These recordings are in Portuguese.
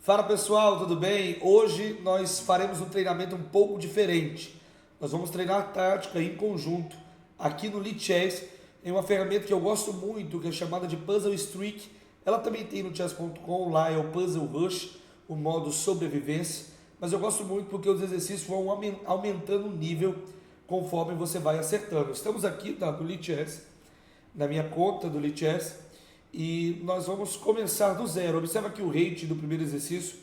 Fala pessoal, tudo bem? Hoje nós faremos um treinamento um pouco diferente. Nós vamos treinar tática em conjunto aqui no Lichess, em uma ferramenta que eu gosto muito, que é chamada de Puzzle Streak. Ela também tem no chess.com, lá é o Puzzle Rush, o modo sobrevivência. Mas eu gosto muito porque os exercícios vão aumentando o nível conforme você vai acertando. Estamos aqui no Lichess, na minha conta do Lichess, e nós vamos começar do zero. Observa que o rate do primeiro exercício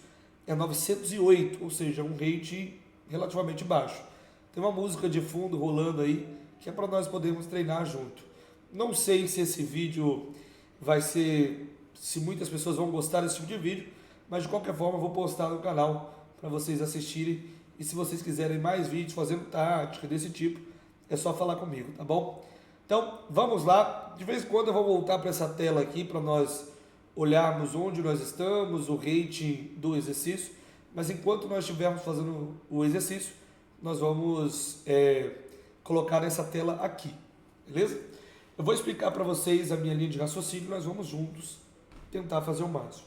é 908, ou seja, um rate relativamente baixo. Tem uma música de fundo rolando aí, que é para nós podermos treinar junto. Não sei se esse vídeo vai ser, se muitas pessoas vão gostar desse tipo de vídeo, mas de qualquer forma eu vou postar no canal para vocês assistirem. E se vocês quiserem mais vídeos fazendo tática desse tipo, é só falar comigo, tá bom? Então, vamos lá. De vez em quando eu vou voltar para essa tela aqui para nós olharmos onde nós estamos, o rating do exercício. Mas enquanto nós estivermos fazendo o exercício, nós vamos colocar essa tela aqui, beleza? Eu vou explicar para vocês a minha linha de raciocínio e nós vamos juntos tentar fazer o máximo.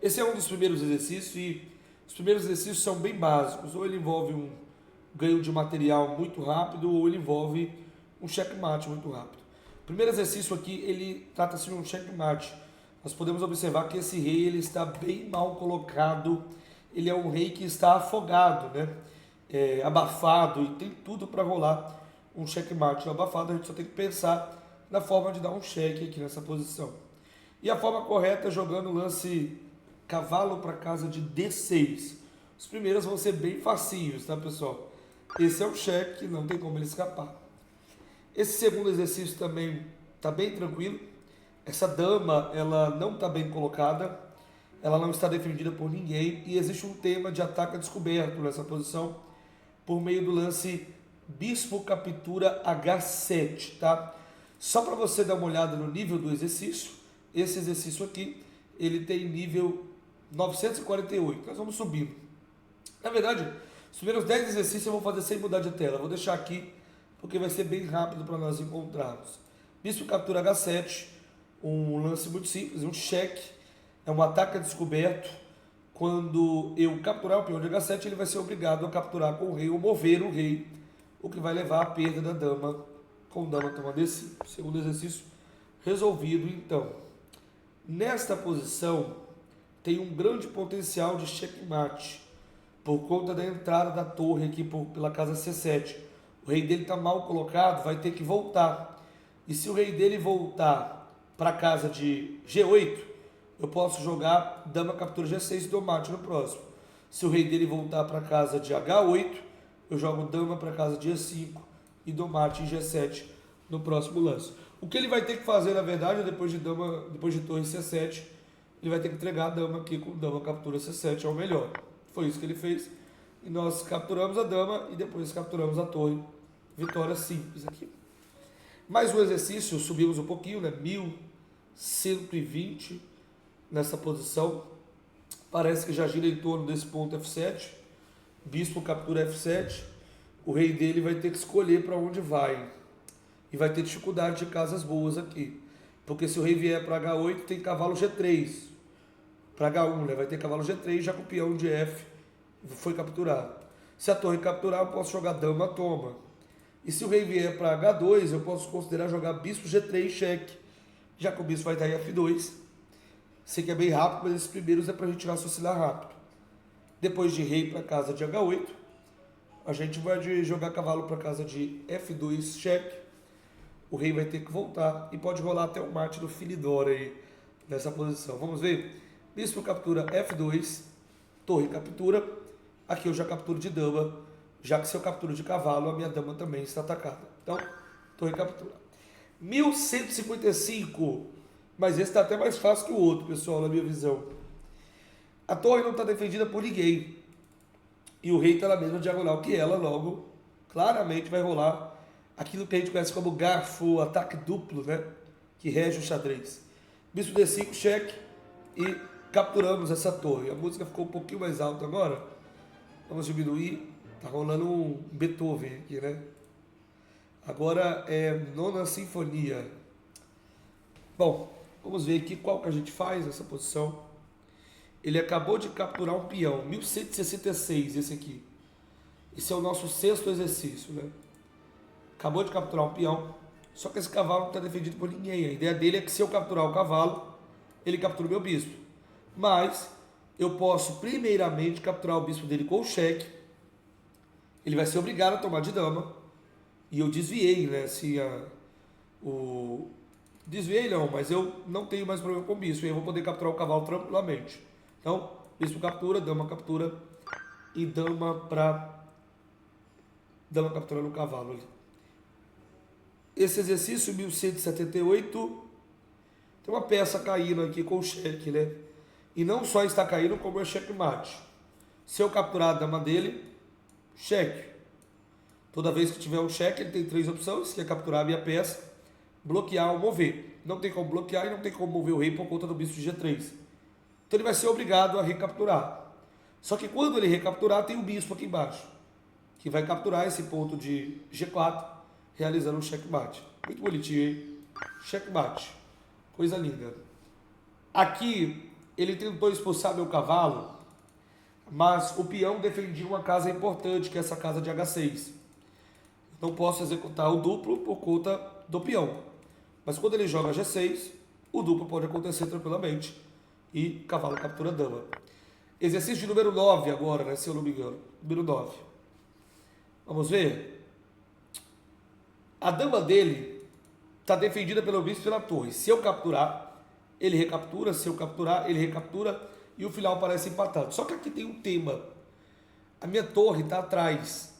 Esse é um dos primeiros exercícios e os primeiros exercícios são bem básicos. Ou ele envolve um ganho de material muito rápido ou ele envolve um checkmate muito rápido. O primeiro exercício aqui, ele trata-se de um checkmate. Nós podemos observar que esse rei ele está bem mal colocado, ele é um rei que está afogado, né? Abafado, e tem tudo para rolar um checkmate. Abafado, a gente só tem que pensar na forma de dar um cheque aqui nessa posição. E a forma correta é jogando o lance cavalo para casa de D6. Os primeiros vão ser bem facinhos, tá pessoal? Esse é um cheque, não tem como ele escapar. Esse segundo exercício também está bem tranquilo. Essa dama, ela não está bem colocada, ela não está defendida por ninguém e existe um tema de ataque descoberto nessa posição por meio do lance bispo captura H7, tá? Só para você dar uma olhada no nível do exercício, esse exercício aqui, ele tem nível 948. Nós vamos subindo. Na verdade, os primeiros 10 exercícios eu vou fazer sem mudar de tela. Vou deixar aqui porque vai ser bem rápido para nós encontrarmos. Bispo captura H7, um lance muito simples, um cheque, é um ataque a descoberto. Quando eu capturar o peão de H7, ele vai ser obrigado a capturar com o rei ou mover o rei, o que vai levar à perda da dama, com dama toma D5. Segundo exercício resolvido, então. Nesta posição, tem um grande potencial de checkmate, por conta da entrada da torre aqui pela casa C7. O rei dele está mal colocado, vai ter que voltar. E se o rei dele voltar para a casa de G8, eu posso jogar dama captura G6 e dou mate no próximo. Se o rei dele voltar para a casa de H8, eu jogo dama para a casa de E5 e dou mate em G7 no próximo lance. O que ele vai ter que fazer, na verdade, depois de torre C7, ele vai ter que entregar a dama aqui com dama captura C7, é o melhor. Foi isso que ele fez. E nós capturamos a dama e depois capturamos a torre. Vitória simples aqui. Mais um exercício, subimos um pouquinho, né? 1120 nessa posição. Parece que já gira em torno desse ponto F7. Bispo captura F7. O rei dele vai ter que escolher para onde vai. E vai ter dificuldade de casas boas aqui. Porque se o rei vier para H8, tem cavalo G3. Para H1, né? Vai ter cavalo G3, já com o peão de F foi capturado. Se a torre capturar, eu posso jogar dama toma. E se o rei vier para H2, eu posso considerar jogar bispo G3 cheque. Já que o bispo vai estar em F2. Sei que é bem rápido, mas esses primeiros é para a gente raciocinar rápido. Depois de rei para casa de H8, a gente vai jogar cavalo para casa de F2 cheque. O rei vai ter que voltar e pode rolar até o mate do Filidor aí nessa posição. Vamos ver? Bispo captura F2, torre captura. Aqui eu já capturo de dama, já que se eu capturo de cavalo, a minha dama também está atacada. Então, torre captura. 1155, mas esse está até mais fácil que o outro, pessoal, na minha visão. A torre não está defendida por ninguém. E o rei está na mesma diagonal que ela, logo, claramente vai rolar aquilo que a gente conhece como garfo, ataque duplo, né? Que rege o xadrez. Bispo D5, cheque, e capturamos essa torre. A música ficou um pouquinho mais alta agora. Vamos diminuir. Tá rolando um Beethoven aqui, né? Agora é nona sinfonia. Bom, vamos ver aqui qual que a gente faz nessa posição. Ele acabou de capturar um peão, 1166, esse aqui. Esse é o nosso sexto exercício, né? Acabou de capturar um peão, só que esse cavalo não está defendido por ninguém. A ideia dele é que se eu capturar o cavalo, ele captura o meu bispo. Mas eu posso primeiramente capturar o bispo dele com o cheque. Ele vai ser obrigado a tomar de dama. E eu desviei, né? Desviei não, mas eu não tenho mais problema com o bispo. E eu vou poder capturar o cavalo tranquilamente. Então, bispo captura e dama capturando o cavalo ali. Esse exercício 1178 tem uma peça caindo aqui com o cheque, né? E não só está caindo, como é checkmate. Se eu capturar a dama dele, cheque. Toda vez que tiver um cheque, ele tem 3 opções, que é capturar a minha peça, bloquear ou mover. Não tem como bloquear e não tem como mover o rei por conta do bispo de G3. Então ele vai ser obrigado a recapturar. Só que quando ele recapturar, tem o bispo aqui embaixo, que vai capturar esse ponto de G4, realizando um checkmate. Muito bonitinho, hein? Checkmate. Coisa linda. Aqui, ele tentou expulsar meu cavalo, mas o peão defendia uma casa importante, que é essa casa de H6. Não posso executar o duplo por conta do peão. Mas quando ele joga G6, o duplo pode acontecer tranquilamente. E cavalo captura dama. Exercício de número 9 agora, né? Se eu não me engano. Número 9. Vamos ver? A dama dele está defendida pelo bispo e pela torre. Se eu capturar, ele recaptura. Se eu capturar, ele recaptura. E o final parece empatado. Só que aqui tem um tema. A minha torre está atrás.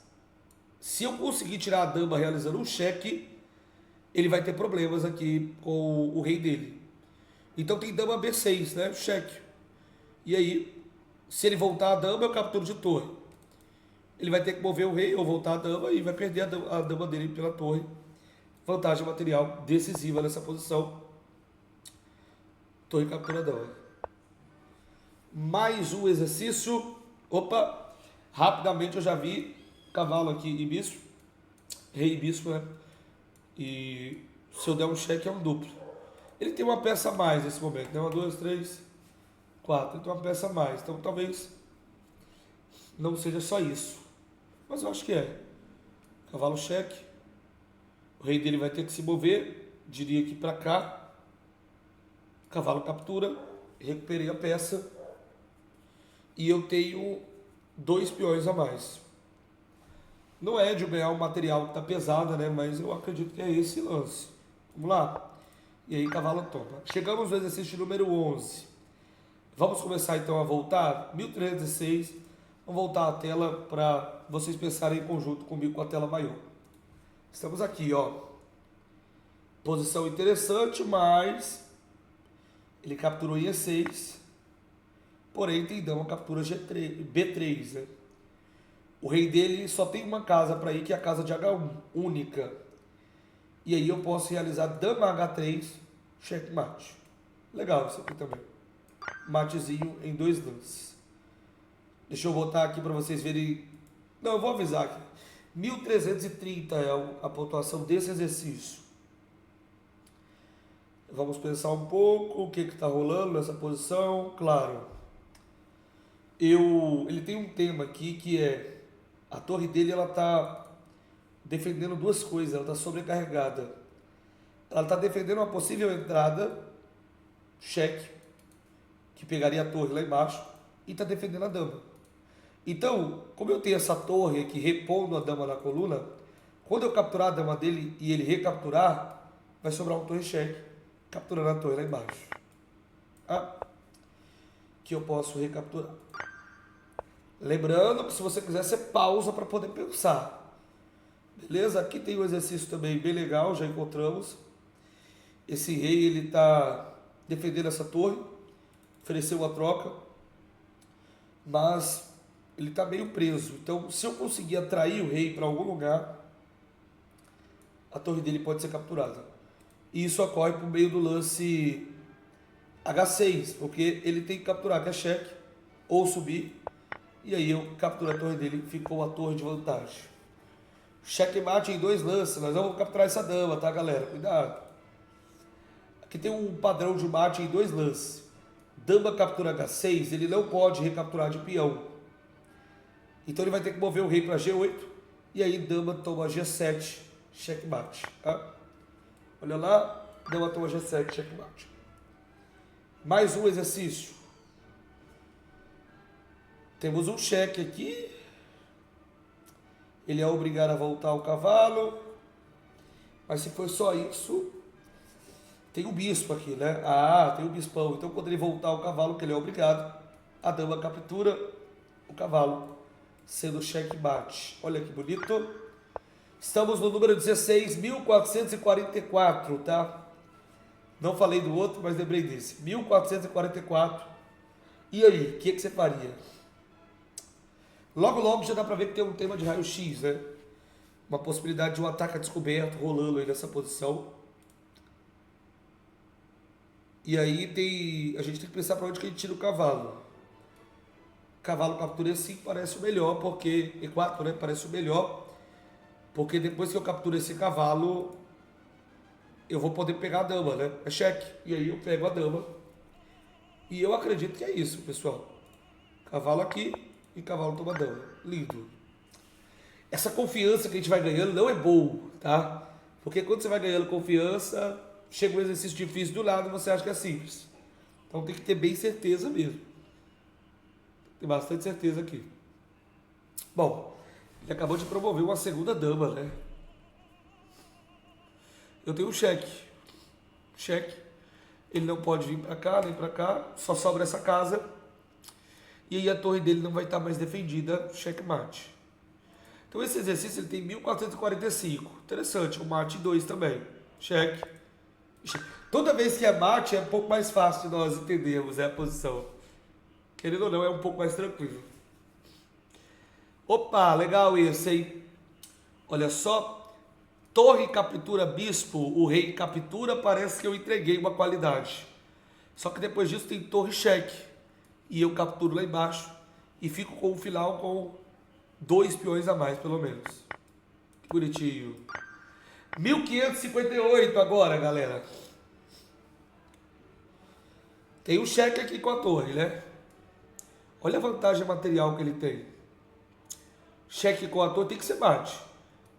Se eu conseguir tirar a dama realizando um cheque, ele vai ter problemas aqui com o rei dele. Então tem dama B6, né? Cheque. E aí, se ele voltar a dama, eu capturo de torre. Ele vai ter que mover o rei ou voltar a dama e vai perder a dama dele pela torre. Vantagem material decisiva nessa posição. Torre captura a dama. Mais um exercício. Opa! Rapidamente eu já vi cavalo aqui e bispo. Rei e bispo, né? E se eu der um cheque é um duplo. Ele tem uma peça a mais nesse momento, né? 1, 2, 3, 4. Ele tem uma peça a mais. Então talvez não seja só isso. Mas eu acho que é. Cavalo cheque. O rei dele vai ter que se mover. Diria que para cá. Cavalo captura. Recuperei a peça. E eu tenho 2 peões a mais. Não é de ganhar um material que está pesado, né? Mas eu acredito que é esse lance. Vamos lá? E aí cavalo toma. Chegamos no exercício número 11. Vamos começar então a voltar. 1306. Vamos voltar à tela para vocês pensarem em conjunto comigo com a tela maior. Estamos aqui, ó. Posição interessante, mas ele capturou em E6. Porém, tem dama captura B3, né? O rei dele só tem uma casa para ir, que é a casa de H1, única. E aí eu posso realizar dama H3, checkmate. Legal isso aqui também. Matezinho em 2 lances. Deixa eu botar aqui para vocês verem. Não, eu vou avisar aqui. 1330 é a pontuação desse exercício. Vamos pensar um pouco o que está rolando nessa posição. Claro, ele tem um tema aqui que é a torre dele, ela está defendendo 2 coisas. Ela está sobrecarregada. Ela está defendendo uma possível entrada, cheque, que pegaria a torre lá embaixo, e está defendendo a dama. Então, como eu tenho essa torre aqui repondo a dama na coluna, quando eu capturar a dama dele e ele recapturar, vai sobrar um torre cheque, capturando a torre lá embaixo. Que eu posso recapturar. Lembrando que se você quiser, você pausa para poder pensar. Beleza? Aqui tem um exercício também bem legal, já encontramos. Esse rei, ele está defendendo essa torre, ofereceu uma troca, mas ele está meio preso. Então, se eu conseguir atrair o rei para algum lugar, a torre dele pode ser capturada. E isso ocorre por meio do lance H6, porque ele tem que capturar, que é cheque, ou subir, e aí eu capturo a torre dele, ficou a torre de vantagem. Checkmate em 2 lances, nós vamos capturar essa dama, tá, galera? Cuidado. Aqui tem um padrão de mate em 2 lances. dama captura H6, ele não pode recapturar de peão. Então ele vai ter que mover o rei para G8, e aí dama toma G7, checkmate. Tá? Olha lá, dama toma G7, checkmate. Mais um exercício. Temos um cheque aqui. Ele é obrigado a voltar o cavalo. Mas se for só isso, tem o bispo aqui, né? Ah, tem o bispão. Então quando ele voltar o cavalo, que ele é obrigado, a dama captura o cavalo, sendo checkmate. Olha que bonito. Estamos no número 16, 1444, tá? Não falei do outro, mas lembrei desse. 1444. E aí, o que você faria? Logo, logo já dá pra ver que tem um tema de raio-x, né? Uma possibilidade de um ataque a descoberto rolando aí nessa posição. E aí a gente tem que pensar para onde que a gente tira o cavalo. Cavalo captura E5 parece o melhor, porque E4, né? Parece o melhor, porque depois que eu capturo esse cavalo, eu vou poder pegar a dama, né? É cheque. E aí eu pego a dama. E eu acredito que é isso, pessoal. Cavalo aqui e cavalo toma dama. Lindo. Essa confiança que a gente vai ganhando não é bom, tá? Porque quando você vai ganhando confiança, chega um exercício difícil do lado e você acha que é simples. Então tem que ter bem certeza mesmo. Tem bastante certeza aqui. Bom, ele acabou de promover uma segunda dama, né? Eu tenho um cheque. Cheque. Ele não pode vir para cá, nem para cá. Só sobra essa casa. E aí a torre dele não vai estar mais defendida. Checkmate. Então esse exercício ele tem 1445. Interessante. O mate 2 também. Cheque. Toda vez que é mate é um pouco mais fácil de nós entendermos a posição. Querendo ou não, é um pouco mais tranquilo. Opa, legal esse, hein? Olha só. Torre captura bispo, o rei captura, parece que eu entreguei uma qualidade. Só que depois disso tem torre cheque. E eu capturo lá embaixo e fico com o final com 2 peões a mais, pelo menos. Que bonitinho. 1558 agora, galera. Tem um cheque aqui com a torre, né? Olha a vantagem material que ele tem. Cheque com a torre tem que ser mate.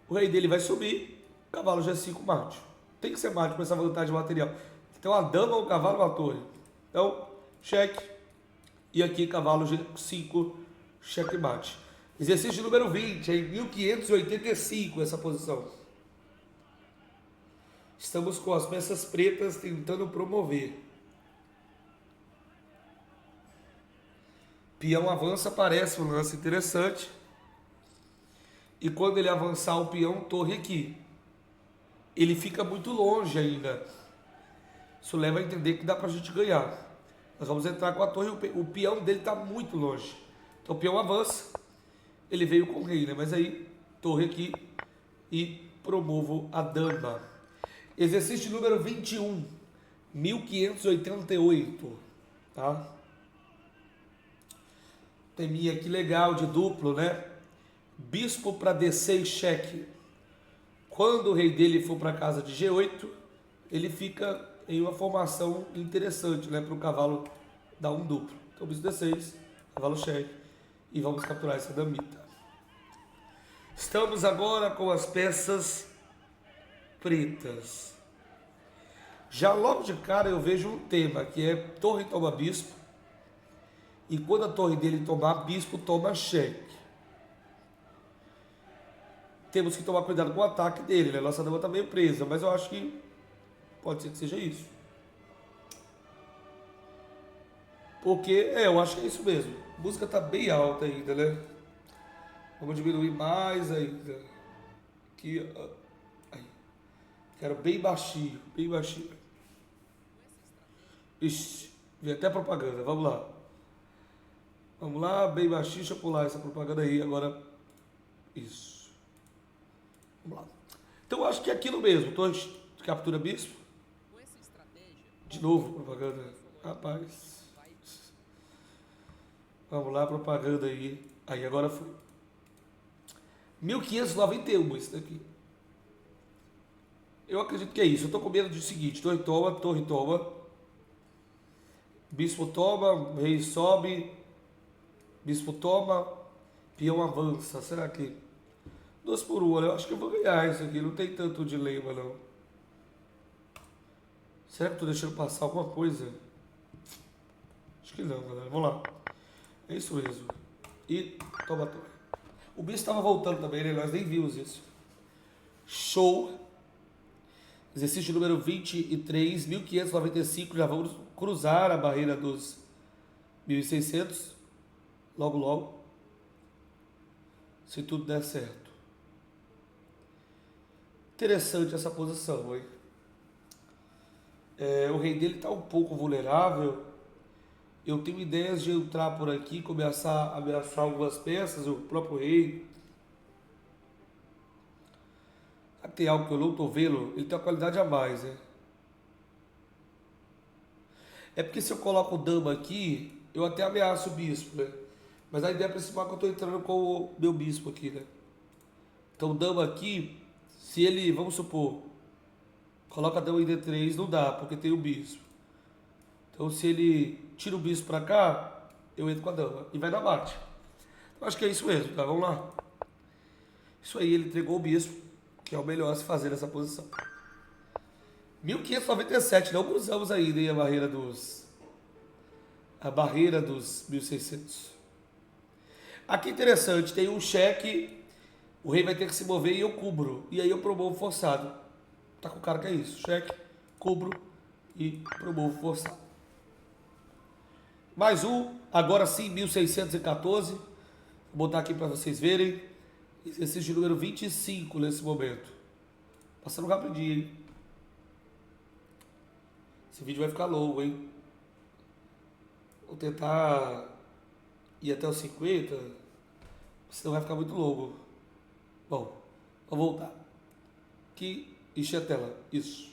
O rei dele vai subir. Cavalo G5 mate. Tem que ser mate com essa vantagem material. Então a dama, o cavalo, a torre. Então, cheque. E aqui cavalo G5, cheque mate. Exercício número 20, em 1585 essa posição. Estamos com as peças pretas tentando promover. Peão avança, parece um lance interessante. E quando ele avançar o peão, torre aqui. Ele fica muito longe ainda. Isso leva a entender que dá pra gente ganhar. Nós vamos entrar com a torre, o peão dele está muito longe. Então o peão avança, ele veio com o rei, né? Mas aí, torre aqui e promovo a dama. Exercício número 21, 1588, tá? Teminha aqui legal de duplo, né? Bispo para D6 cheque. Quando o rei dele for para casa de G8, ele fica em uma formação interessante, né? Para o cavalo dar um duplo. Então, bispo D6, cavalo cheque. E vamos capturar essa damita. Estamos agora com as peças pretas. Já logo de cara eu vejo um tema, que é torre toma bispo. E quando a torre dele tomar, bispo toma cheque. Temos que tomar cuidado com o ataque dele, né? Nossa dama está meio presa, mas eu acho que pode ser que seja isso. Porque, eu acho que é isso mesmo. A música está bem alta ainda, né? Vamos diminuir mais ainda. Aqui, ó. Aí. Quero bem baixinho, bem baixinho. Ixi, vi até propaganda, vamos lá. Vamos lá, bem baixinho, deixa eu pular essa propaganda aí, agora, isso. Vamos lá. Então eu acho que é aquilo mesmo, torre captura bispo. De novo, propaganda. Rapaz. Vamos lá, propaganda aí. Aí, agora foi. 1591 isso daqui. Eu acredito que é isso. Eu tô com medo do seguinte, torre toma, Bispo toma, rei sobe, bispo toma, peão avança. Será que... 2 por 1, eu acho que eu vou ganhar isso aqui, não tem tanto dilema não. Será que eu tô deixando passar alguma coisa? Acho que não, galera. Vamos lá. É isso mesmo. E toma a torre. O bicho estava voltando também, né? Nós nem vimos isso. Show. Exercício número 23, 1595. Já vamos cruzar a barreira dos 1600. Logo, logo. Se tudo der certo. Interessante essa posição, hein? O rei dele está um pouco vulnerável. Eu tenho ideias de entrar por aqui, começar a ameaçar algumas peças, o próprio rei. Tem algo que eu não estou vendo, ele tem uma qualidade a mais, né? É porque se eu coloco o dama aqui, eu até ameaço o bispo, né? Mas a ideia principal é que eu estou entrando com o meu bispo aqui, né? Então o dama aqui, se ele, vamos supor, coloca a dama em D3, não dá, porque tem o bispo. Então se ele tira o bispo para cá, eu entro com a dama e vai dar mate. Eu acho que é isso mesmo, tá? Vamos lá. Isso aí, ele entregou o bispo, que é o melhor a se fazer nessa posição. 1597, não cruzamos ainda, hein, a barreira dos 1600. Aqui interessante, tem um cheque, o rei vai ter que se mover e eu cubro. E aí eu promovo forçado. Tá com cara que é isso, cheque, cubro e promovo forçado. Mais um, agora sim, 1614. Vou botar aqui para vocês verem. Exercício número 25 nesse momento. Passando rapidinho, hein? Esse vídeo vai ficar longo, hein? Vou tentar ir até os 50, senão vai ficar muito longo. Bom, vou voltar. Aqui, encher a tela. Isso.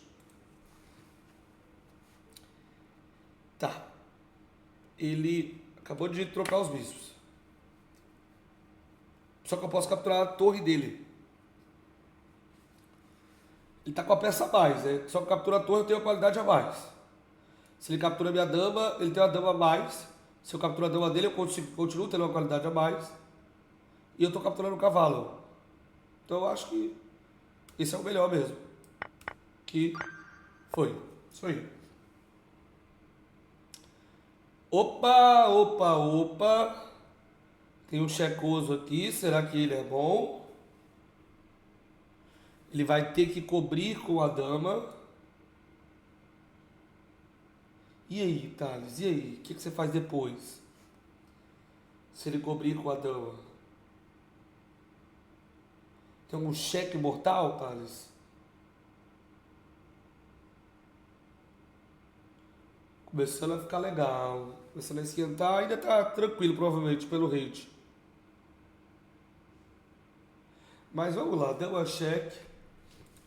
Tá. Ele acabou de trocar os bispos. Só que eu posso capturar a torre dele. Ele tá com a peça a mais, né? Só que captura a torre eu tenho a qualidade a mais. Se ele captura a minha dama, ele tem uma dama a mais. Se eu capturar a dama dele, eu continuo tendo uma qualidade a mais. E eu estou capturando o cavalo. Então eu acho que esse é o melhor mesmo. Que foi. Isso aí. Opa, opa, opa. Tem um checoso aqui. Será que ele é bom? Ele vai ter que cobrir com a dama. E aí, Thales? E aí? O que você faz depois? Se ele cobrir com a dama. Tem algum cheque mortal, Thales? Começando a ficar legal. Começando a esquentar. Ainda tá tranquilo, provavelmente, pelo rate. Mas vamos lá. Dama cheque.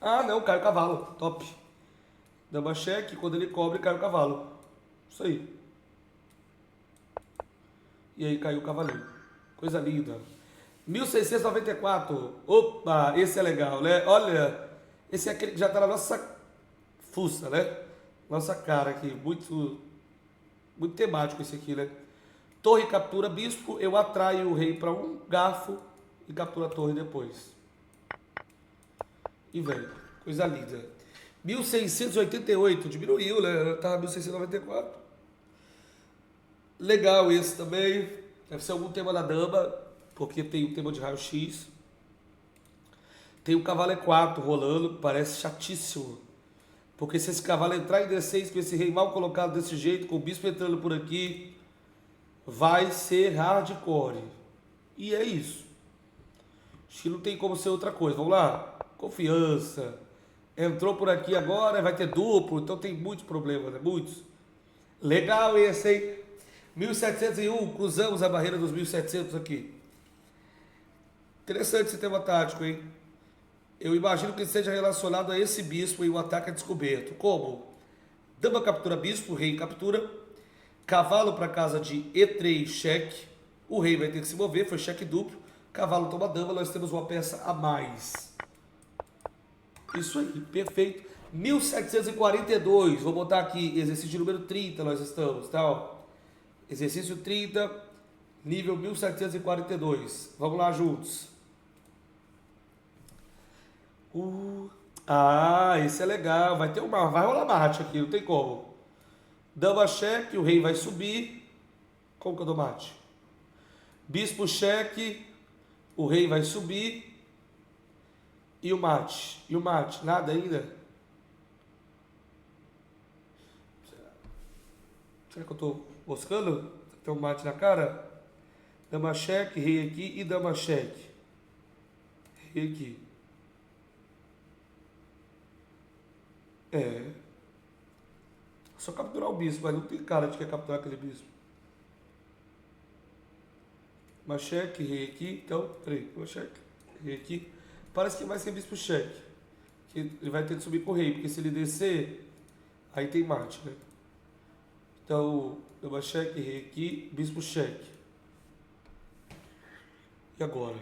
Ah, não. Cai o cavalo. Top. Dama cheque. Quando ele cobre, cai o cavalo. Isso aí. E aí caiu o cavaleiro. Coisa linda. 1694. Opa, esse é legal, né? Olha, esse é aquele que já tá na nossa fuça, né? Nossa cara aqui. Muito temático esse aqui, né? Torre captura bispo. Eu atraio o rei para um garfo e captura a torre depois. E vem. Coisa linda. 1688. Diminuiu, né? Tava 1694. Legal esse também. Deve ser algum tema da dama, porque tem o tema de raio-x. Tem o cavalo E4 rolando, parece chatíssimo. Porque se esse cavalo entrar em D6 com esse rei mal colocado desse jeito, com o bispo entrando por aqui, vai ser hardcore. E é isso. Acho que não tem como ser outra coisa. Vamos lá? Confiança. Entrou por aqui agora, vai ter duplo, então tem muitos problemas, né? Muitos. Legal esse, hein? 1701, cruzamos a barreira dos 1700 aqui. Interessante esse tema tático, hein? Eu imagino que seja relacionado a esse bispo e o ataque é descoberto. Como? Dama captura bispo, rei captura. Cavalo para casa de E3, cheque. O rei vai ter que se mover, foi cheque duplo. Cavalo toma dama, nós temos uma peça a mais. Isso aí, perfeito. 1742, vou botar aqui, exercício número 30, nós estamos, tá? Ó. Exercício 30, nível 1742. Vamos lá juntos. Esse é legal, vai rolar mate aqui, não tem como. Dama cheque, o rei vai subir. Como que eu dou mate? Bispo cheque, o rei vai subir. E o mate? Nada ainda? Será que eu estou buscando? Tem um mate na cara? Dama cheque, rei aqui e dama cheque. Rei aqui. Só capturar o bispo, mas não tem cara de que é capturar aquele bispo. Dama cheque, rei aqui. Então, peraí. Dama cheque, rei aqui. Parece que vai ser bispo cheque. Que ele vai ter que subir com o rei, porque se ele descer, aí tem mate, né? Então, dama cheque, rei aqui, bispo cheque. E agora?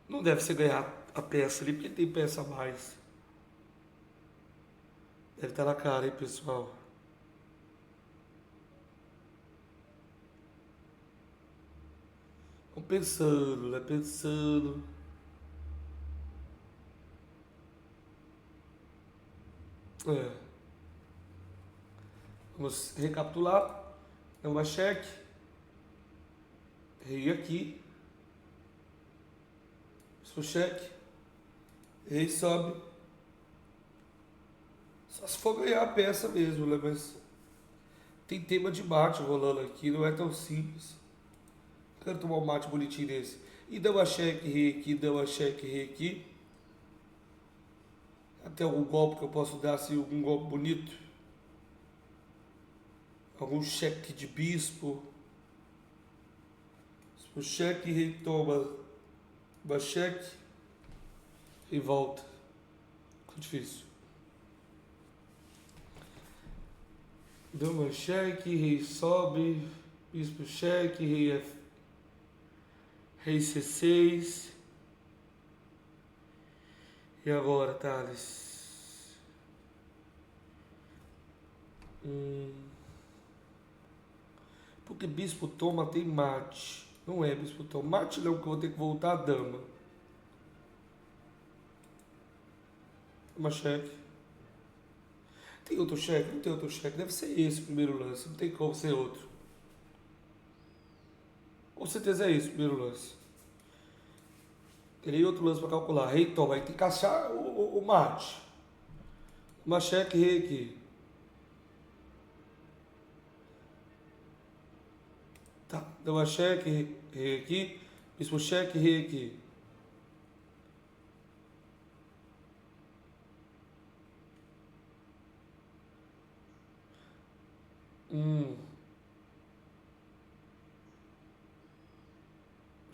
Não deve ser ganhar a peça ali, porque tem peça a mais. Deve estar na cara, hein, pessoal? Vamos pensando, né? Pensando. Vamos recapitular. Dama cheque. Rei aqui. Bispo cheque. Rei sobe. Só se for ganhar a peça mesmo, né? Mas tem tema de mate rolando aqui, não é tão simples. Quero tomar um mate bonitinho desse. E dama cheque, rei aqui, dama cheque, rei aqui. Até algum golpe que eu posso dar, assim, algum golpe bonito. Algum cheque de bispo. Bispo cheque, rei toma. Dama cheque. E volta. Ficou difícil. Dama cheque, rei sobe. Bispo cheque, rei C6. E agora, Thales? Porque bispo toma tem mate. Não é bispo toma. Mate não, que eu vou ter que voltar a dama. Dama cheque. Tem outro cheque? Não tem outro cheque. Deve ser esse o primeiro lance. Não tem como ser outro. Com certeza é esse o primeiro lance. Terei outro lance para calcular. Rei toma. Aí tem que achar o mate. Uma cheque, rei aqui. Tá. Dama cheque, rei aqui. Bispo cheque, rei aqui.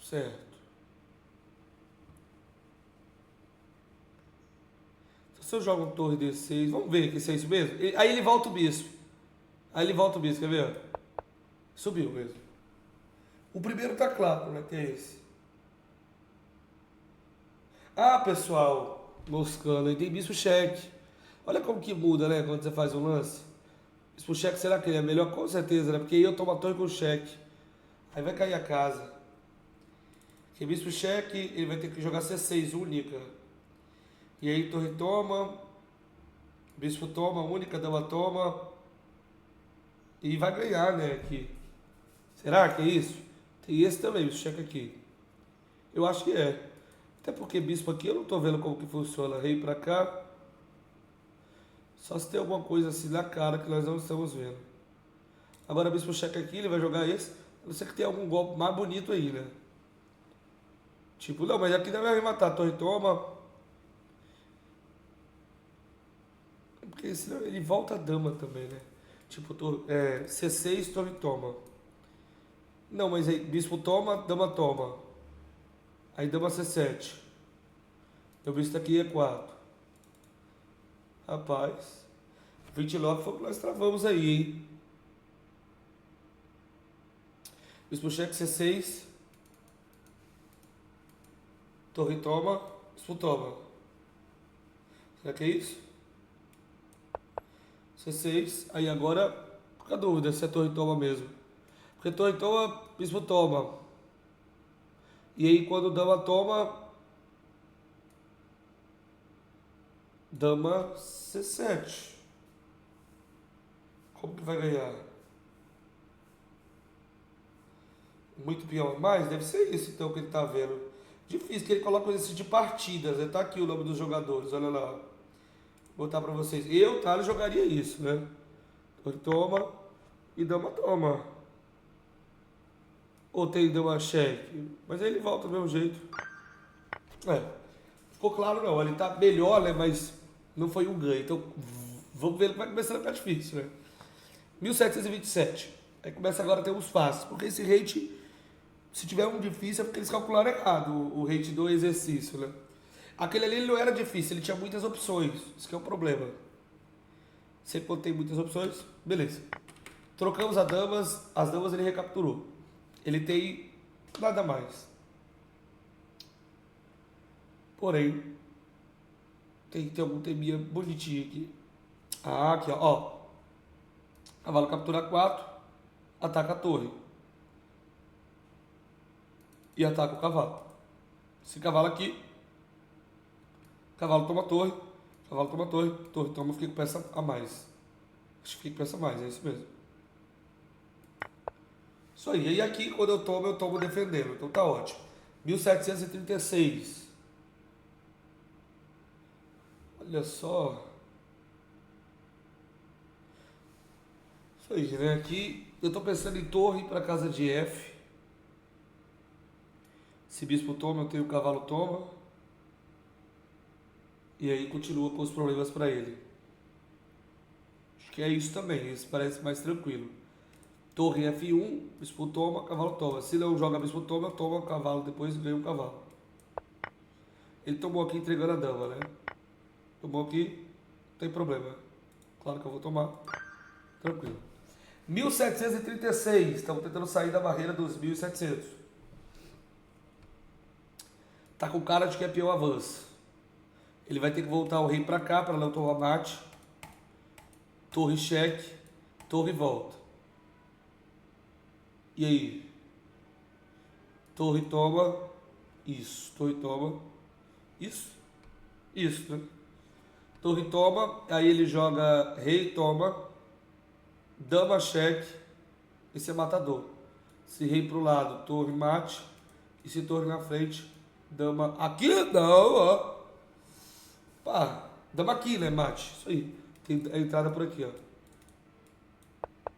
Certo. Se eu jogo um torre D6, vamos ver que se é isso mesmo. Aí ele volta o bispo. Quer ver? Subiu mesmo. O primeiro tá claro, né? Que é esse. Pessoal, moscando aí, tem bispo cheque. Olha como que muda, né? Quando você faz um lance. Bispo cheque, será que ele é melhor? Com certeza, né? Porque aí eu tomo a torre com cheque. Aí vai cair a casa. Porque bispo cheque, ele vai ter que jogar C6, única. E aí torre toma. Bispo toma, única, dama toma. E vai ganhar, né? Aqui. Será que é isso? Tem esse também, bispo cheque aqui. Eu acho que é. Até porque bispo aqui eu não estou vendo como que funciona. Rei para cá. Só se tem alguma coisa assim na cara que nós não estamos vendo. Agora bispo cheque aqui, ele vai jogar esse. A não ser que tenha algum golpe mais bonito aí, né? Tipo, não, mas aqui não vai matar. Torre toma. Porque senão ele volta a dama também, né? Tipo, C6, torre toma. Não, mas aí bispo toma, dama toma. Aí dama C7. Eu vi isso daqui E4. Rapaz. 29 foi o que nós travamos aí, hein? Bispo cheque C6. Torre toma. bispo toma. Será que é isso? C6. Aí agora, fica a dúvida se é torre toma mesmo. Porque torre toma, bispo toma. E aí quando dama toma, dama C7. Como que vai ganhar? Muito peão a mais? Deve ser isso então que ele tá vendo. Difícil, que ele coloca esse de partidas, né? Tá aqui o nome dos jogadores, olha lá. Vou botar pra vocês. Eu, Thales, jogaria isso, né? Torre toma e dama toma. Ou tem dama cheque. Mas aí ele volta do mesmo jeito. É. Ficou claro não, ele tá melhor, né? Mas não foi um ganho. Então vamos ver que vai começando a ficar difícil, né? 1727. Aí começa agora a ter uns fáceis. Porque esse rate, se tiver um difícil, é porque eles calcularam errado o rate do exercício, né? Aquele ali ele não era difícil, ele tinha muitas opções. Isso que é o problema. Sempre quando tem muitas opções, beleza. Trocamos as damas ele recapturou. Ele tem nada mais. Porém, tem que ter algum teminha bonitinho aqui. Ah, aqui, ó. Cavalo captura 4, ataca a torre. E ataca o cavalo. Esse cavalo aqui, cavalo toma torre, torre toma, fica com peça a mais. Acho que fica com peça a mais, é isso mesmo. Isso aí. E aqui, quando eu tomo defendendo. Então tá ótimo. 1736. Olha só. Isso aí, né? Aqui eu tô pensando em torre para casa de F. Se bispo toma, eu tenho cavalo toma. E aí continua com os problemas para ele. Acho que é isso também. Esse parece mais tranquilo. Torre F1, bispo toma, cavalo toma. Se não joga bispo toma, eu tomo o cavalo depois e ganho o cavalo. Ele tomou aqui entregando a dama, né? Tomou aqui, não tem problema. Claro que eu vou tomar. Tranquilo. 1736. Estamos tentando sair da barreira dos 1700. Tá com cara de que é peão avanço. Ele vai ter que voltar o rei para cá para não tomar mate. Torre cheque. Torre volta. E aí? Torre toma. Isso. Torre toma. Isso. Isso, né? Torre toma. Aí ele joga rei toma. Dama cheque. Esse é matador. Se rei pro lado, torre mate. E se torre na frente, dama aqui. Não, ó. Pá. Dama aqui, né? Mate. Isso aí. Tem a entrada por aqui, ó.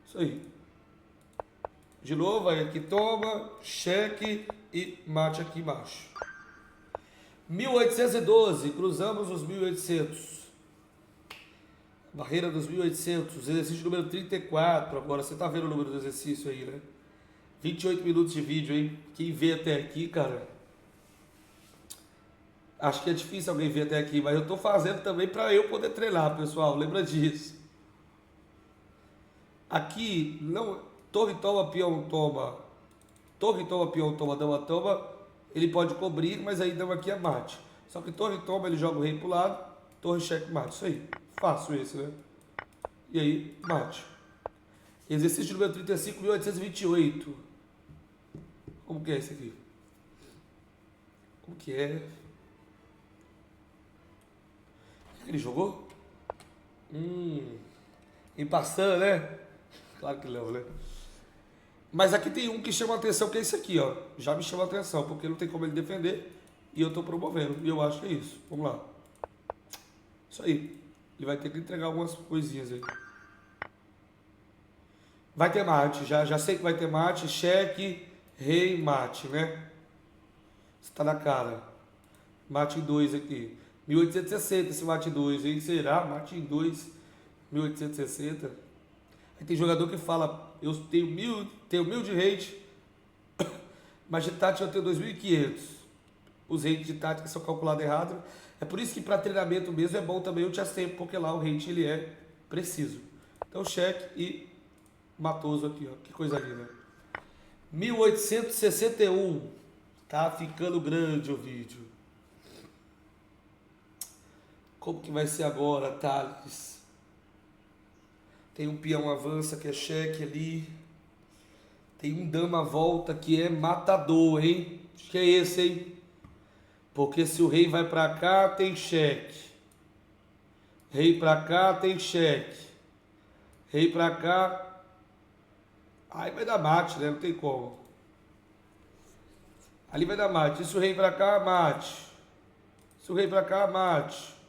Isso aí. De novo, aí aqui toma, cheque e mate aqui embaixo. 1812, cruzamos os 1800. Barreira dos 1800, exercício número 34. Agora você tá vendo o número do exercício aí, né? 28 minutos de vídeo, hein? Quem vê até aqui, cara. Acho que é difícil alguém ver até aqui, mas eu tô fazendo também para eu poder treinar, pessoal. Lembra disso. Aqui, não. Torre toma, peão toma. Torre toma, peão toma, dama toma. Ele pode cobrir, mas aí dama aqui é mate. Só que torre toma, ele joga o rei pro lado. Torre cheque mate. Isso aí. Fácil esse, né? E aí, mate. Exercício número 35, 1828. Como que é esse aqui? Como que é? O que ele jogou? Em passando, né? Claro que não, né? Mas aqui tem um que chama a atenção, que é esse aqui, ó. Já me chama a atenção, porque não tem como ele defender e eu tô promovendo. E eu acho que é isso. Vamos lá. Isso aí. Ele vai ter que entregar algumas coisinhas aí. Vai ter mate, já sei que vai ter mate. Cheque, rei, mate, né? Está na cara. Mate em 2 aqui. 1860 esse mate em 2, hein? Será? Mate em 2, 1860. Aí tem jogador que fala, eu tenho mil de rate, mas de tática eu tenho 2.500. Os rates de tática são calculados errado. É por isso que para treinamento mesmo é bom também o Chess Tempo, porque lá o rate ele é preciso. Então cheque e matoso aqui, ó. Que coisa linda. 1861. Tá ficando grande o vídeo. Como que vai ser agora, Thales? Tem um peão avança que é cheque ali. Tem um dama volta que é matador, hein? Acho que é esse, hein? Porque se o rei vai pra cá, tem cheque. Rei pra cá, tem cheque. Rei pra cá. Aí vai dar mate, né? Não tem como. Ali vai dar mate. E se o rei pra cá, mate. Se o rei pra cá, mate.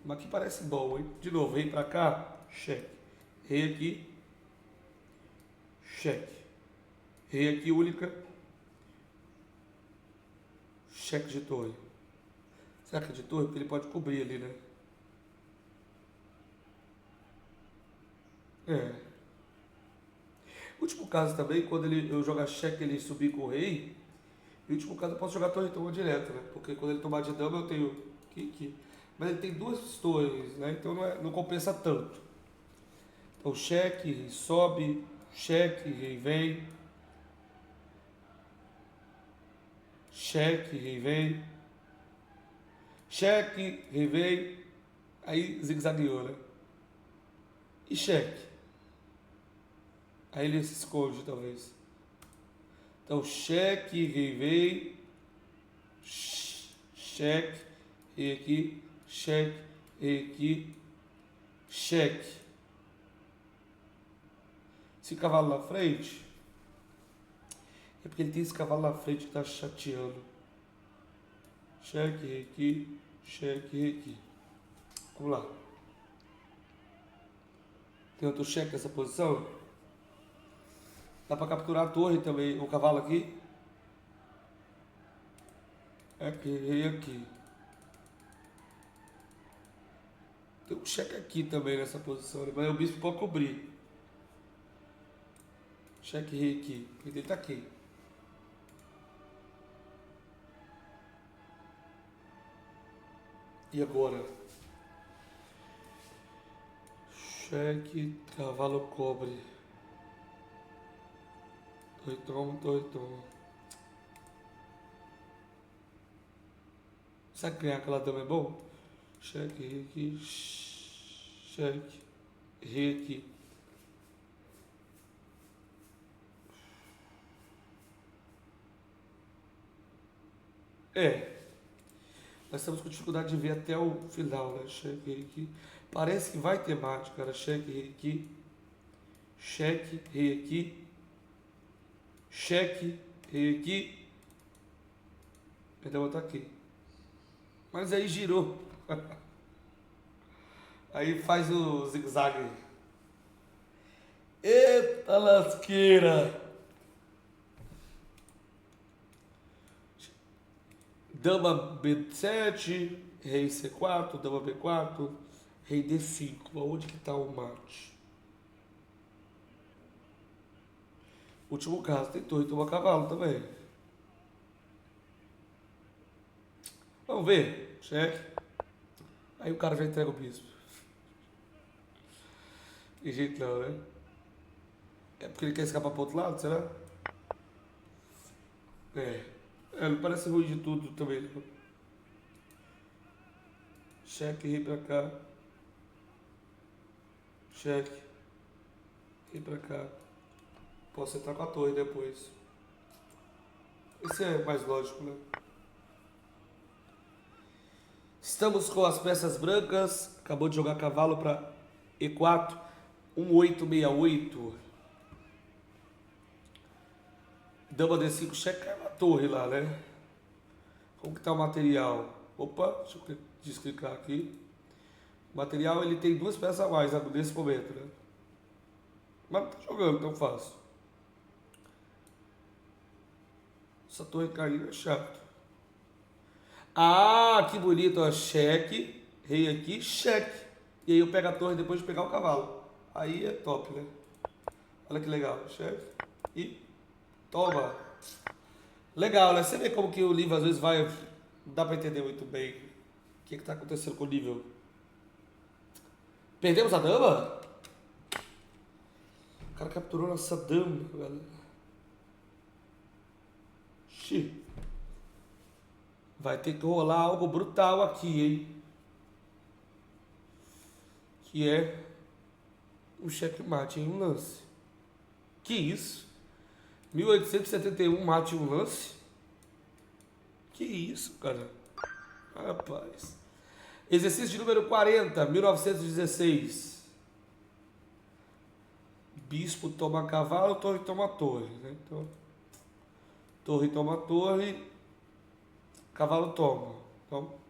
Mas aqui parece bom, hein? De novo, rei pra cá, cheque. Rei aqui, cheque. Rei aqui, única. Cheque de torre. Será que é de torre? Porque ele pode cobrir ali, né? É. Último caso também, quando eu jogar cheque ele subir com o rei. E último caso eu posso jogar torre toma direto, né? Porque quando ele tomar de dama eu tenho aqui. Mas ele tem duas torres, né? Então não compensa tanto. Então cheque, rei sobe, cheque, rei vem. Cheque, rei vem. Cheque, rei vem. Aí zigue-zagueou, né? E cheque. Aí ele se esconde, talvez. Então, cheque, rei vem. Cheque, rei aqui. Cheque, rei aqui. Cheque. Esse cavalo na frente. É porque ele tem esse cavalo na frente que está chateando. Cheque, rei aqui. Cheque, rei aqui. Vamos lá. Tem outro cheque nessa posição. Dá para capturar a torre também. O cavalo aqui. Aqui, rei aqui. Tem um cheque aqui também nessa posição. Mas o bispo pode cobrir. Cheque, rei aqui. Ele tá aqui. E agora? Cheque, cavalo cobre. Torre toma, torre toma. Será que ganhar aquela dama é bom? Cheque, rei aqui. Cheque, rei aqui. É. Nós estamos com dificuldade de ver até o final, né? Cheque, rei aqui. Parece que vai ter mate, cara. Cheque, rei aqui. Cheque, rei aqui. Cheque, rei aqui. Então tá aqui. Mas aí girou. Aí faz o zigue-zague. Eita lasqueira! Dama B7, rei C4, dama B4, rei D5. Aonde que tá o mate? Último caso, tem torre e toma cavalo também. Vamos ver. Cheque. Aí o cara já entrega o bispo. De jeito não, né? É porque ele quer escapar pro outro lado, será? Não parece ruim de tudo também, não. Cheque, rei pra cá. Cheque. Rei pra cá. Posso entrar com a torre depois. Esse é mais lógico, né? Estamos com as peças brancas. Acabou de jogar cavalo para E4. 1868. Dama D5, checa a torre lá, né? Como que tá o material? Opa, deixa eu desclicar aqui. O material, ele tem duas peças a mais nesse momento, né? Mas não tá jogando tão fácil. Essa torre caindo é chato. Ah, que bonito, ó. Cheque, rei aqui, cheque. E aí eu pego a torre depois de pegar o cavalo. Aí é top, né? Olha que legal, cheque. E toma. Legal, né? Você vê como que o livro às vezes vai... Não dá pra entender muito bem o que tá acontecendo com o nível. Perdemos a dama? O cara capturou nossa dama, galera. Xiii. Vai ter que rolar algo brutal aqui, hein? que é um checkmate em um lance. Que isso? 1871, mate em um lance? Que isso, cara? Rapaz. Exercício de número 40, 1916. Bispo toma cavalo, torre toma torre, né? Então, torre toma torre, cavalo toma. Então,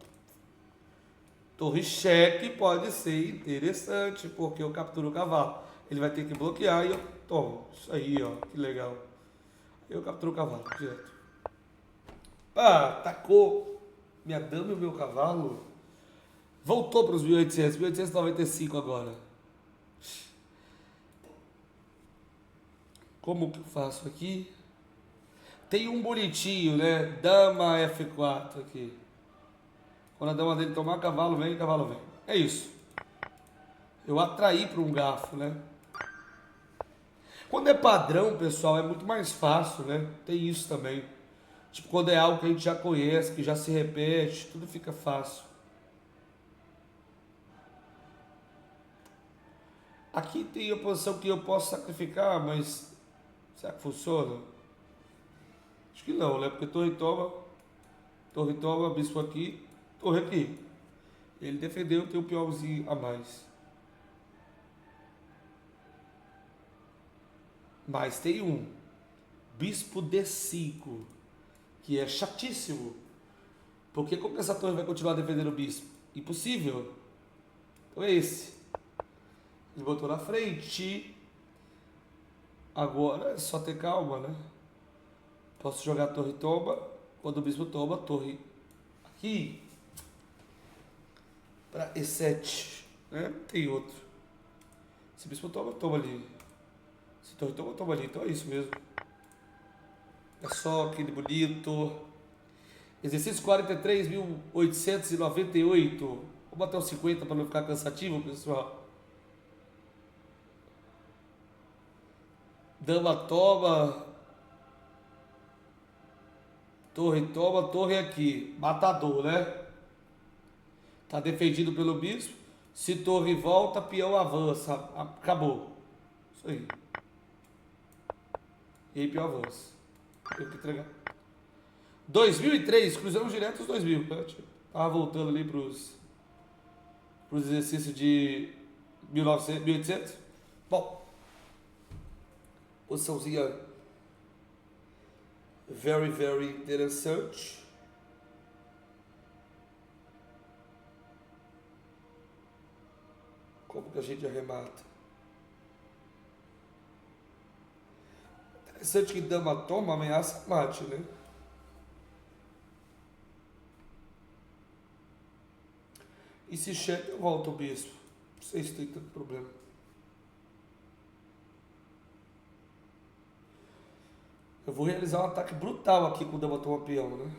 torre cheque pode ser interessante, porque eu capturo o cavalo. Ele vai ter que bloquear e eu tomo. Isso aí, ó, que legal. Eu capturo o cavalo, direto. Ah, tacou minha dama e o meu cavalo. Voltou para os 1800, 1895 agora. Como que eu faço aqui? Tem um bonitinho, né? Dama F4 aqui. Quando a dama dele tomar, cavalo vem, cavalo vem. É isso. Eu atraí para um garfo, né? Quando é padrão, pessoal, é muito mais fácil, né? Tem isso também. Tipo, quando é algo que a gente já conhece, que já se repete, tudo fica fácil. Aqui tem a posição que eu posso sacrificar, mas será que funciona? Acho que não, né? Porque torre toma, bispo aqui, torre aqui. Ele defendeu, tem um peãozinho a mais. Mas tem um bispo D5, que é chatíssimo. Porque como que essa torre vai continuar defendendo o bispo? Impossível. Então é esse. Ele botou na frente. Agora é só ter calma, né? Posso jogar torre toma. Quando o bispo toma, torre aqui. Para E7. Né? Não tem outro. Se o bispo toma, toma ali. Se torre toma, toma ali. Então é isso mesmo. É só aquele bonito. Exercício 43.898. Vou bater os 50 para não ficar cansativo, pessoal. Dama toma. Torre toma, torre aqui. Matador, né? Tá defendido pelo bispo. Se torre volta, peão avança. Acabou. Isso aí. E aí, peão avança. Tem que entregar. 2003, cruzamos direto os 2000. Tava voltando ali pros exercícios de 1900, 1800. Bom, posiçãozinha very, very interessante. Como que a gente arremata? Interessante que dama toma, ameaça mate, né? E se cheque, eu volto o bispo. Não sei se tem tanto problema. Eu vou realizar um ataque brutal aqui com o dama toma peão, né?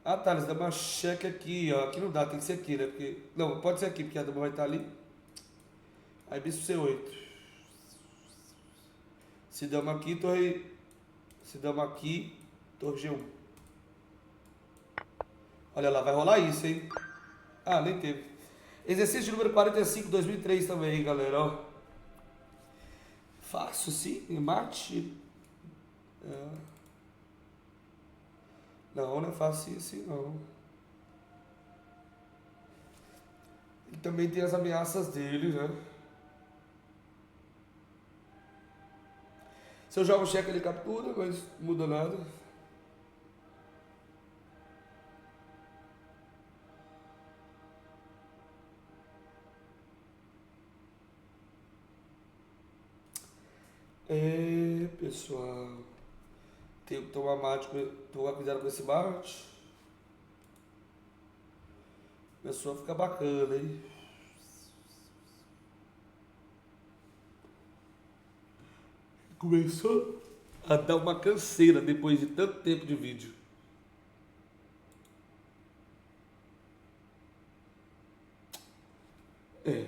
Ah, tá, eles dão uma cheque aqui, ó. Aqui não dá, tem que ser aqui, né? Porque... Não, pode ser aqui, porque a dama vai estar ali. Aí bispo C8. Se dama aqui, torre... Se dama aqui, torre G1. Olha lá, vai rolar isso, hein? Ah, nem teve. Exercício número 45, 2003 também, galera, ó. Fácil, sim, mate. É. Não, não é fácil assim, não. E também tem as ameaças dele, né? Se eu jogo o cheque, ele captura, mas não muda nada. É, pessoal. Tenho que tomar cuidado com esse mate. A pessoa fica bacana, hein? Começou a dar uma canseira depois de tanto tempo de vídeo. É,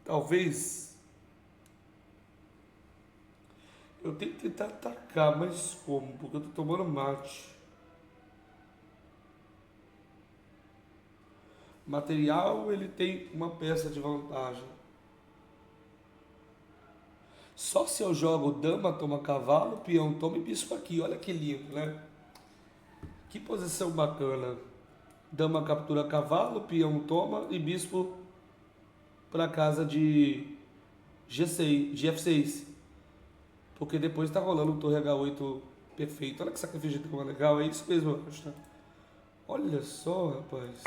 talvez eu tenho que tentar atacar, mas como? Porque eu tô tomando mate. Material, ele tem uma peça de vantagem. Só se eu jogo dama, toma cavalo, peão, toma e bispo aqui. Olha que lindo, né? Que posição bacana. Dama captura cavalo, peão toma e bispo para casa de G6, de F6. Porque depois tá rolando um torre H8 perfeito. Olha que sacrifício de dama legal. É isso mesmo, eu acho. Olha só, rapaz.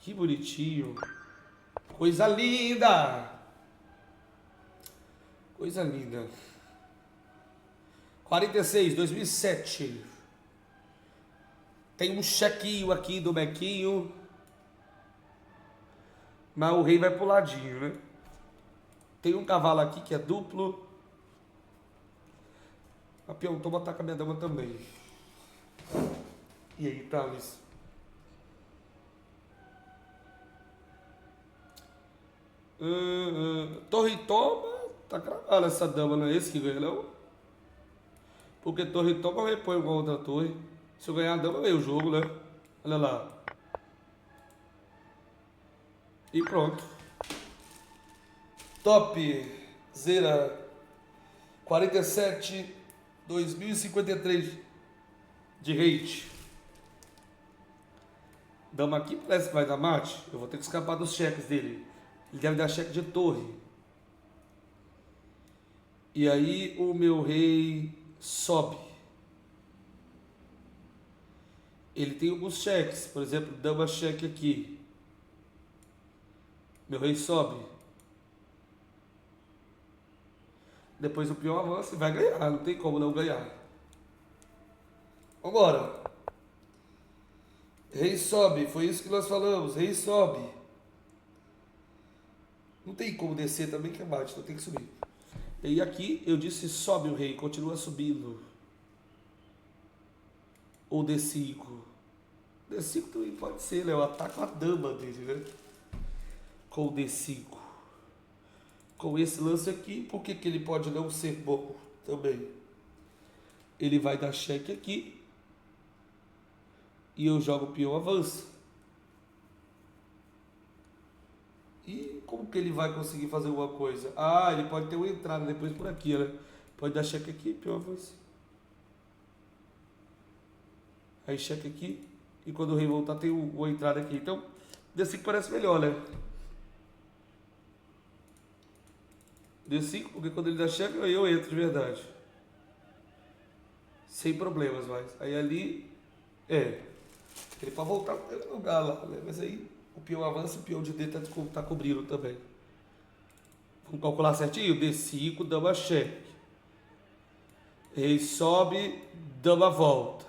Que bonitinho. Coisa linda. Coisa linda. 46, 2007. Tem um chequinho aqui do bequinho. Mas o rei vai pro ladinho, né? Tem um cavalo aqui que é duplo. A peão toma, ataca a minha dama também. E aí, Thales? Torre toma. Tá cravada essa dama, não é esse que ganha, não? Porque torre toma, eu reponho com a outra torre. Se eu ganhar a dama, ganhei o jogo, né? Olha lá. E pronto. Top. Zera. 47. 2053 de rate. Dama aqui parece que vai dar mate. Eu vou ter que escapar dos cheques dele. Ele deve dar cheque de torre. E aí o meu rei sobe. Ele tem alguns cheques. Por exemplo, dama cheque aqui. Meu rei sobe. Depois o peão avança e vai ganhar. Não tem como não ganhar. Vambora. Rei sobe. Foi isso que nós falamos. Rei sobe. Não tem como descer também que é bate. Então tem que subir. E aqui eu disse sobe o rei. Continua subindo. Ou D5. D5 também pode ser, né? Eu ataco a dama dele, né? Com o D5. Com esse lance aqui, por que ele pode não ser bom também? Ele vai dar cheque aqui. E eu jogo o peão avança. E como que ele vai conseguir fazer alguma coisa? Ah, ele pode ter uma entrada depois por aqui, né? Pode dar cheque aqui, peão avança. Aí cheque aqui. E quando o rei voltar tem uma entrada aqui. Então, D5 parece melhor, né? D5, porque quando ele dá cheque, eu entro de verdade. Sem problemas mais. Aí ali, ele pode voltar no lugar lá, né? Mas aí o peão avança e o peão de D tá cobrindo também. Vamos calcular certinho? D5, dama cheque. Rei sobe, dama volta.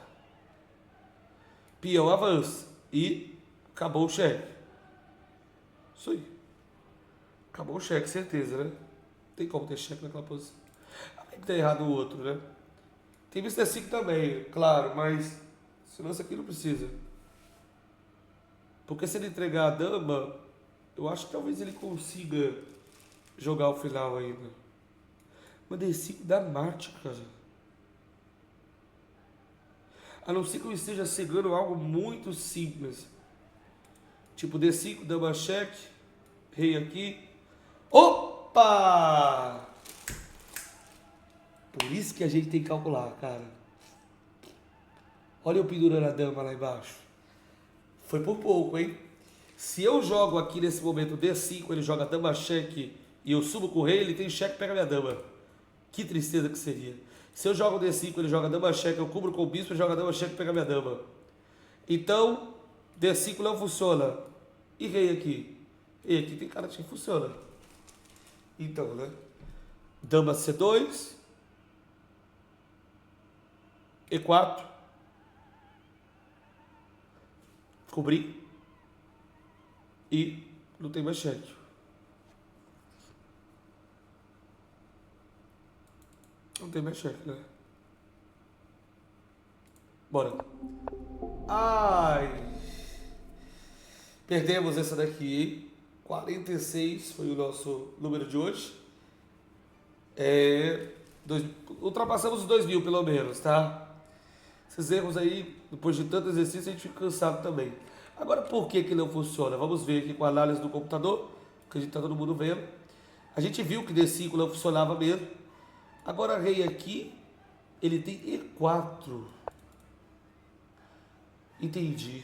Peão avança. E acabou o cheque. Isso aí. Acabou o cheque, certeza, né? Tem como ter cheque naquela posição. Aí tá errado o outro, né? Tem visto D5 também, claro, mas senão isso aqui não precisa. Porque se ele entregar a dama, eu acho que talvez ele consiga jogar o final ainda. Mas D5 dá mate, cara. A não ser que eu esteja cegando algo muito simples. Tipo D5, dama cheque, rei aqui. Opa! Por isso que a gente tem que calcular, cara. Olha eu pendurando a dama lá embaixo. Foi por pouco, hein? Se eu jogo aqui nesse momento D5, ele joga dama cheque e eu subo com o rei, ele tem cheque e pega minha dama. Que tristeza que seria. Se eu jogo D5, ele joga dama cheque, eu cubro com o bispo, ele joga dama cheque e pega minha dama. Então, D5 não funciona. E rei aqui? Rei aqui tem cara de que funciona. Então, né? Dama C2. E4. Cobri. E não tem mais cheque. Não tem mais cheque, né? Bora. Ai. Perdemos essa daqui, hein? 46 foi o nosso número de hoje. Ultrapassamos os 2.000 pelo menos, tá? Esses erros aí, depois de tanto exercício, a gente fica cansado também. Agora, por que que não funciona? Vamos ver aqui com a análise do computador, que a gente está todo mundo vendo. A gente viu que D5 não funcionava mesmo. Agora, rei aqui, ele tem E4. Entendi.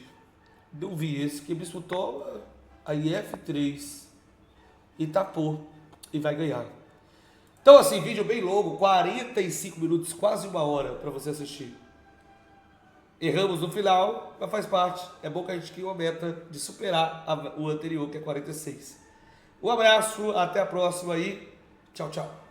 Não vi esse. Que bispo toma, aí F3. E tapou. E vai ganhar. Então, assim, vídeo bem longo, 45 minutos, quase uma hora para você assistir. Erramos no final, mas faz parte. É bom que a gente crie uma meta de superar o anterior, que é 46. Um abraço, até a próxima aí. Tchau, tchau.